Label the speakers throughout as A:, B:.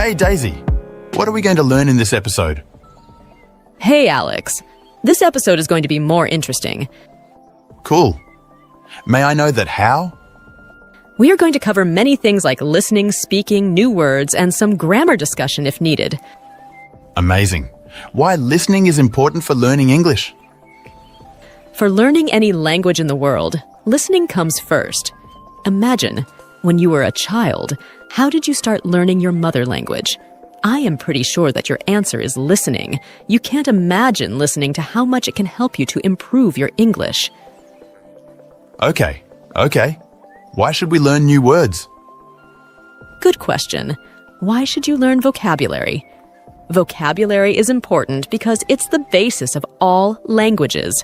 A: Hey Daisy, what are we going to learn in this episode?
B: Hey Alex, this episode is going to be more interesting.
A: Cool. May I know that how?
B: We are going to cover many things like listening, speaking, new words, and some grammar discussion if needed.
A: Amazing. Why listening is important for learning English?
B: For learning any language in the world, listening comes first. Imagine, when you were a child, how did you start learning your mother language? I am pretty sure that your answer is listening. You can't imagine listening to how much it can help you to improve your English.
A: Okay. Why should we learn new words?
B: Good question. Why should you learn vocabulary? Vocabulary is important because it's the basis of all languages.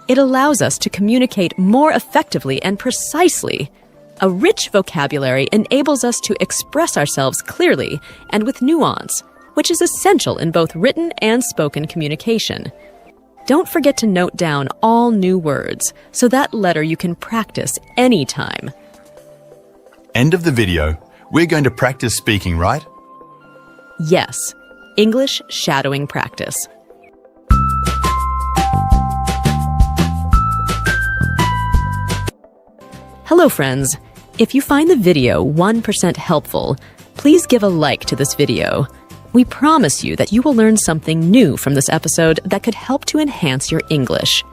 B: It allows us to communicate more effectively and precisely. A rich vocabulary enables us to express ourselves clearly and with nuance, which is essential in both written and spoken communication. Don't forget to note down all new words, so that letter you can practice anytime.
A: End of the video. We're going to practice speaking, right?
B: Yes, English shadowing practice. Hello friends. If you find the video 1% helpful, please give a like to this video. We promise you that you will learn something new from this episode that could help to enhance your English.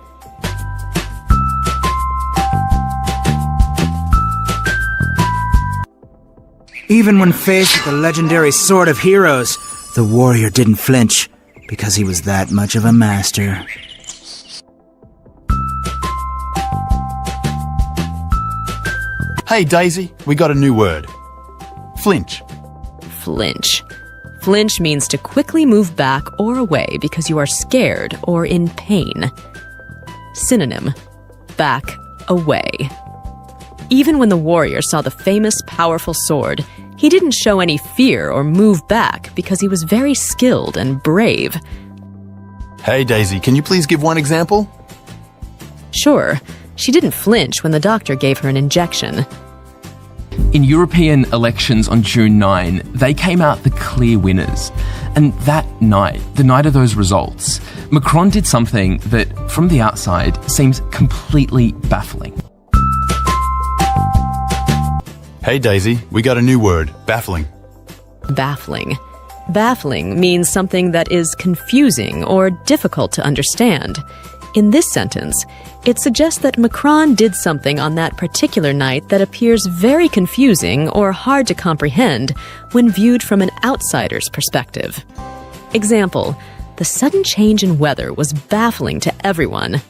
C: Even when faced with the legendary Sword of Heroes, the warrior didn't flinch, because he was that much of a master.
A: Hey Daisy, we got a new word. Flinch.
B: Flinch. Flinch means to quickly move back or away because you are scared or in pain. Synonym: back, away. Even when the warrior saw the famous, powerful sword, he didn't show any fear or move back because he was very skilled and brave.
A: Hey Daisy, can you please give one example?
B: Sure, she didn't flinch when the doctor gave her an injection.
D: In European elections on June 9, they came out the clear winners. And that night, the night of those results, Macron did something that, from the outside, seems completely baffling.
A: Hey Daisy, we got a new word. Baffling.
B: Baffling. Baffling means something that is confusing or difficult to understand. In this sentence, it suggests that Macron did something on that particular night that appears very confusing or hard to comprehend when viewed from an outsider's perspective. Example: the sudden change in weather was baffling to everyone.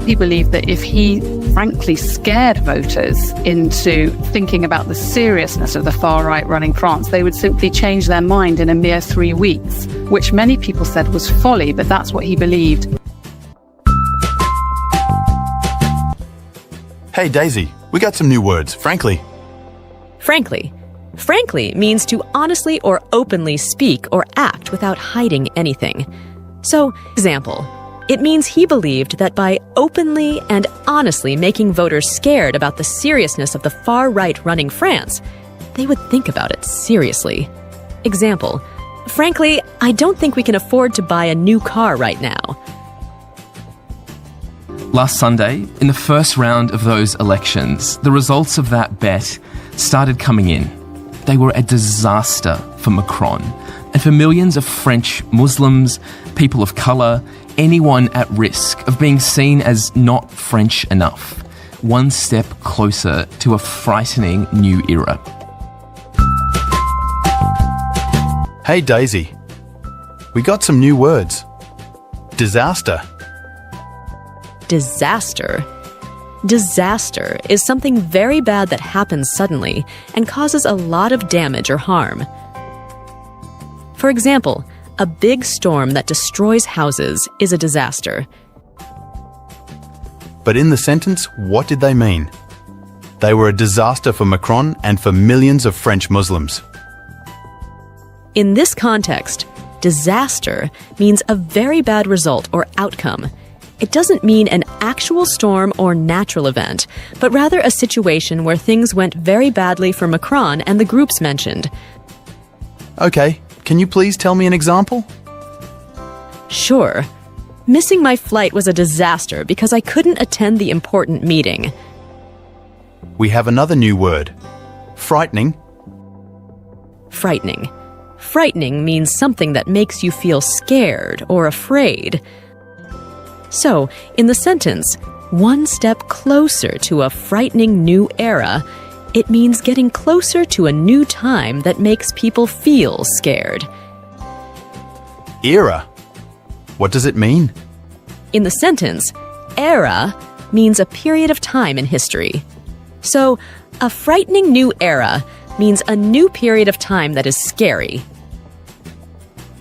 E: He believed that if he frankly scared voters into thinking about the seriousness of the far right running France, they would simply change their mind in a mere 3 weeks, which many people said was folly, but that's what he believed.
A: Hey Daisy, we got some new words. Frankly.
B: Frankly. Frankly means to honestly or openly speak or act without hiding anything. So, example, it means he believed that by openly and honestly making voters scared about the seriousness of the far right running France, they would think about it seriously. Example, frankly, I don't think we can afford to buy a new car right now.
D: Last Sunday, in the first round of those elections, the results of that bet started coming in. They were a disaster for Macron and for millions of French Muslims, people of colour, anyone at risk of being seen as not French enough, one step closer to a frightening new era.
A: Hey Daisy, we got some new words. Disaster.
B: Disaster. Disaster is something very bad that happens suddenly and causes a lot of damage or harm. For example, a big storm that destroys houses is a disaster.
A: But in the sentence, what did they mean? They were a disaster for Macron and for millions of French Muslims.
B: In this context, disaster means a very bad result or outcome. It doesn't mean an actual storm or natural event, but rather a situation where things went very badly for Macron and the groups mentioned.
A: Okay, can you please tell me an example?
B: Sure. Missing my flight was a disaster because I couldn't attend the important meeting.
A: We have another new word. Frightening.
B: Frightening. Frightening means something that makes you feel scared or afraid. So, in the sentence, one step closer to a frightening new era, it means getting closer to a new time that makes people feel scared.
A: Era. What does it mean?
B: In the sentence, era means a period of time in history. So, a frightening new era means a new period of time that is scary.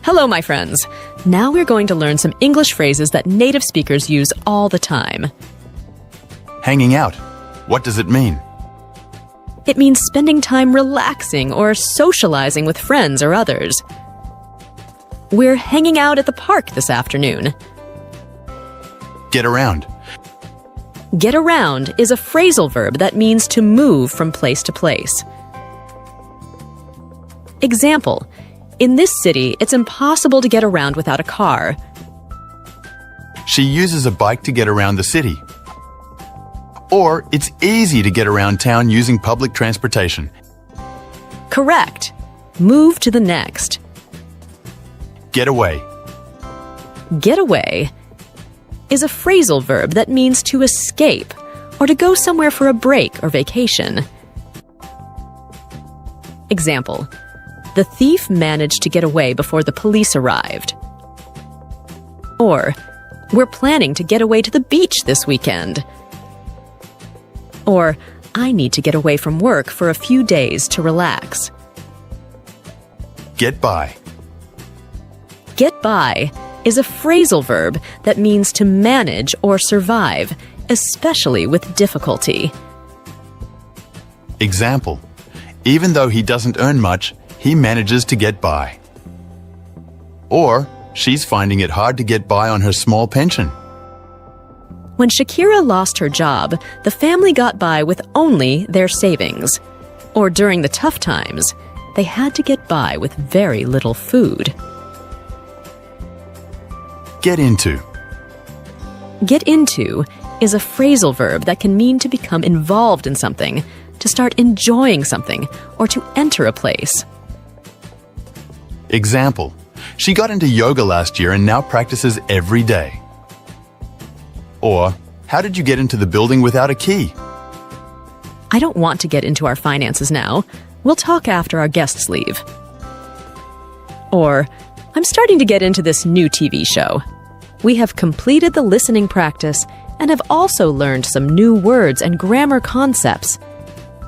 B: Hello, my friends. Now we're going to learn some English phrases that native speakers use all the time.
A: Hanging out. What does it mean?
B: It means spending time relaxing or socializing with friends or others. We're hanging out at the park this afternoon.
A: Get around.
B: Get around is a phrasal verb that means to move from place to place. Example: in this city, it's impossible to get around without a car.
A: She uses a bike to get around the city. Or it's easy to get around town using public transportation.
B: Correct. Move to the next.
A: Get away.
B: Get away is a phrasal verb that means to escape or to go somewhere for a break or vacation. Example: the thief managed to get away before the police arrived. Or, we're planning to get away to the beach this weekend. Or, I need to get away from work for a few days to relax.
A: Get by.
B: Get by is a phrasal verb that means to manage or survive, especially with difficulty.
A: Example: even though he doesn't earn much, he manages to get by. Or, she's finding it hard to get by on her small pension.
B: When Shakira lost her job, the family got by with only their savings. Or during the tough times, they had to get by with very little food.
A: Get into.
B: Get into is a phrasal verb that can mean to become involved in something, to start enjoying something, or to enter a place.
A: Example: she got into yoga last year and now practices every day. Or, how did you get into the building without a key?
B: I don't want to get into our finances now. We'll talk after our guests leave. Or, I'm starting to get into this new TV show. We have completed the listening practice and have also learned some new words and grammar concepts.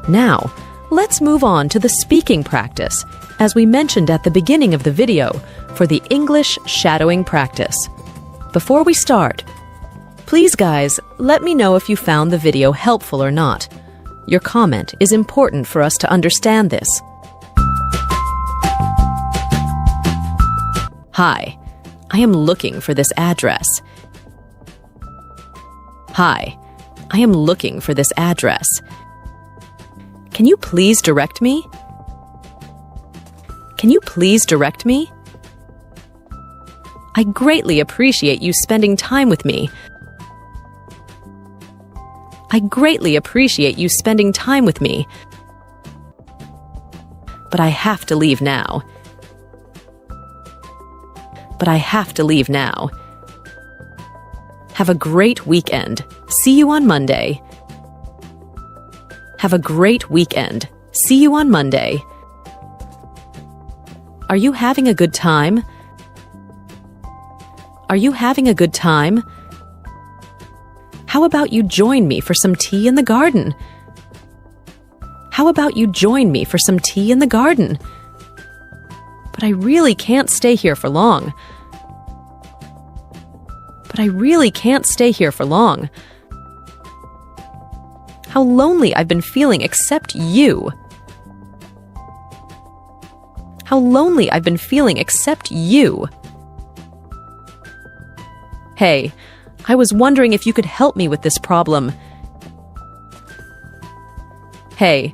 B: Now, let's move on to the speaking practice, as we mentioned at the beginning of the video, for the English shadowing practice. Before we start, please guys, let me know if you found the video helpful or not. Your comment is important for us to understand this. Hi, I am looking for this address. Hi, I am looking for this address. Can you please direct me? Can you please direct me? I greatly appreciate you spending time with me. I greatly appreciate you spending time with me. But I have to leave now. But I have to leave now. Have a great weekend. See you on Monday. Have a great weekend. See you on Monday. Are you having a good time? Are you having a good time? How about you join me for some tea in the garden? How about you join me for some tea in the garden? But I really can't stay here for long. But I really can't stay here for long. How lonely I've been feeling except you. How lonely I've been feeling except you. Hey, I was wondering if you could help me with this problem. Hey,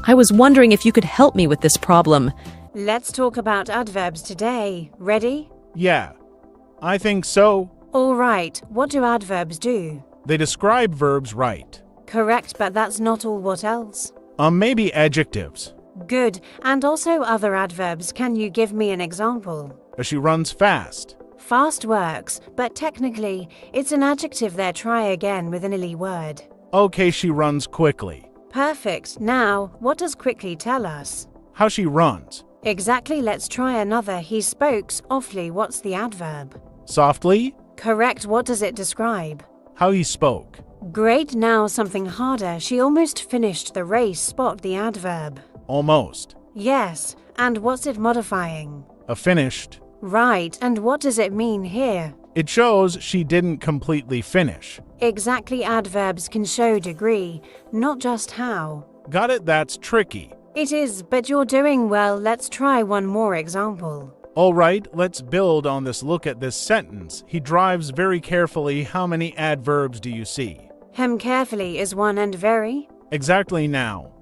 B: I was wondering if you could help me with this problem.
F: Let's talk about adverbs today. Ready?
G: Yeah, I think so.
F: All right, what do adverbs do?
G: They describe verbs right.
F: Correct, but that's not all. What else?
G: Maybe adjectives.
F: Good, and also other adverbs. Can you give me an example?
G: She runs fast.
F: Fast works, but technically, it's an adjective there. Try again with an illy word.
G: Okay, she runs quickly.
F: Perfect. Now, what does quickly tell us?
G: How she runs.
F: Exactly, let's try another. He spoke awfully. What's the adverb?
G: Softly.
F: Correct, what does it describe?
G: How he spoke.
F: Great, now something harder. She almost finished the race. Spot the adverb.
G: Almost.
F: Yes, and what's it modifying?
G: Finished.
F: Right, and what does it mean here?
G: It shows she didn't completely finish.
F: Exactly, adverbs can show degree, not just how.
G: Got it? That's tricky.
F: It is, but you're doing well. Let's try one more example.
G: All right, let's build on this. Look at this sentence. He drives very carefully. How many adverbs do you see?
F: Hem carefully is one and very.
G: Exactly now.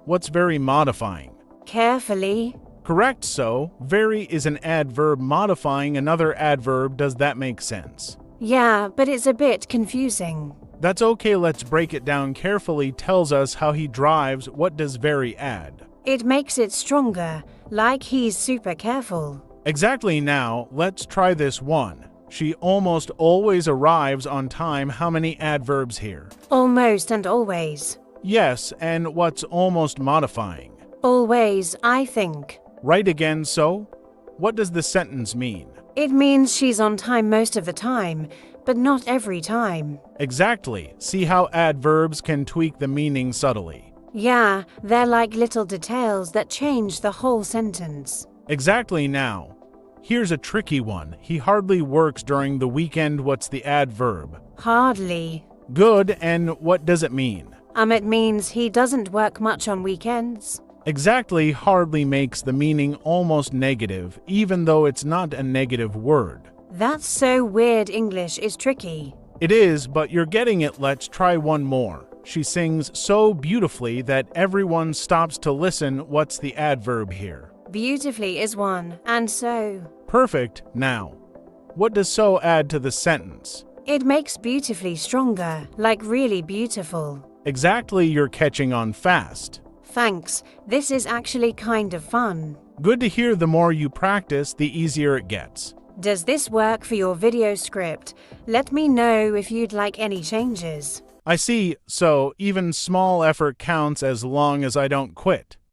G: What's very modifying?
F: Carefully.
G: Correct, so very is an adverb modifying another adverb. Does that make sense?
F: Yeah, but it's a bit confusing.
G: That's okay, let's break it down. Carefully tells us how he drives. What does very add?
F: It makes it stronger, like he's super careful.
G: Exactly now, let's try this one. She almost always arrives on time. How many adverbs here?
F: Almost and always.
G: Yes, and what's almost modifying?
F: Always, I think.
G: Right again, so? What does the sentence mean?
F: It means she's on time most of the time, but not every time.
G: Exactly. See how adverbs can tweak the meaning subtly.
F: Yeah, they're like little details that change the whole sentence.
G: Exactly now. Here's a tricky one. He hardly works during the weekend. What's the adverb?
F: Hardly.
G: Good, and what does it mean?
F: It means he doesn't work much on weekends.
G: Exactly, hardly makes the meaning almost negative, even though it's not a negative word.
F: That's so weird. English is tricky.
G: It is, but you're getting it. Let's try one more. She sings so beautifully that everyone stops to listen. What's the adverb here?
F: Beautifully is one, and so.
G: Perfect. Now, what does so add to the sentence?
F: It makes beautifully stronger, like really beautiful.
G: Exactly, you're catching on fast.
F: Thanks, this is actually kind of fun.
G: Good to hear. The more you practice, the easier it gets.
F: Does this work for your video script? Let me know if you'd like any changes.
G: I see, so even small effort counts as long as I don't quit.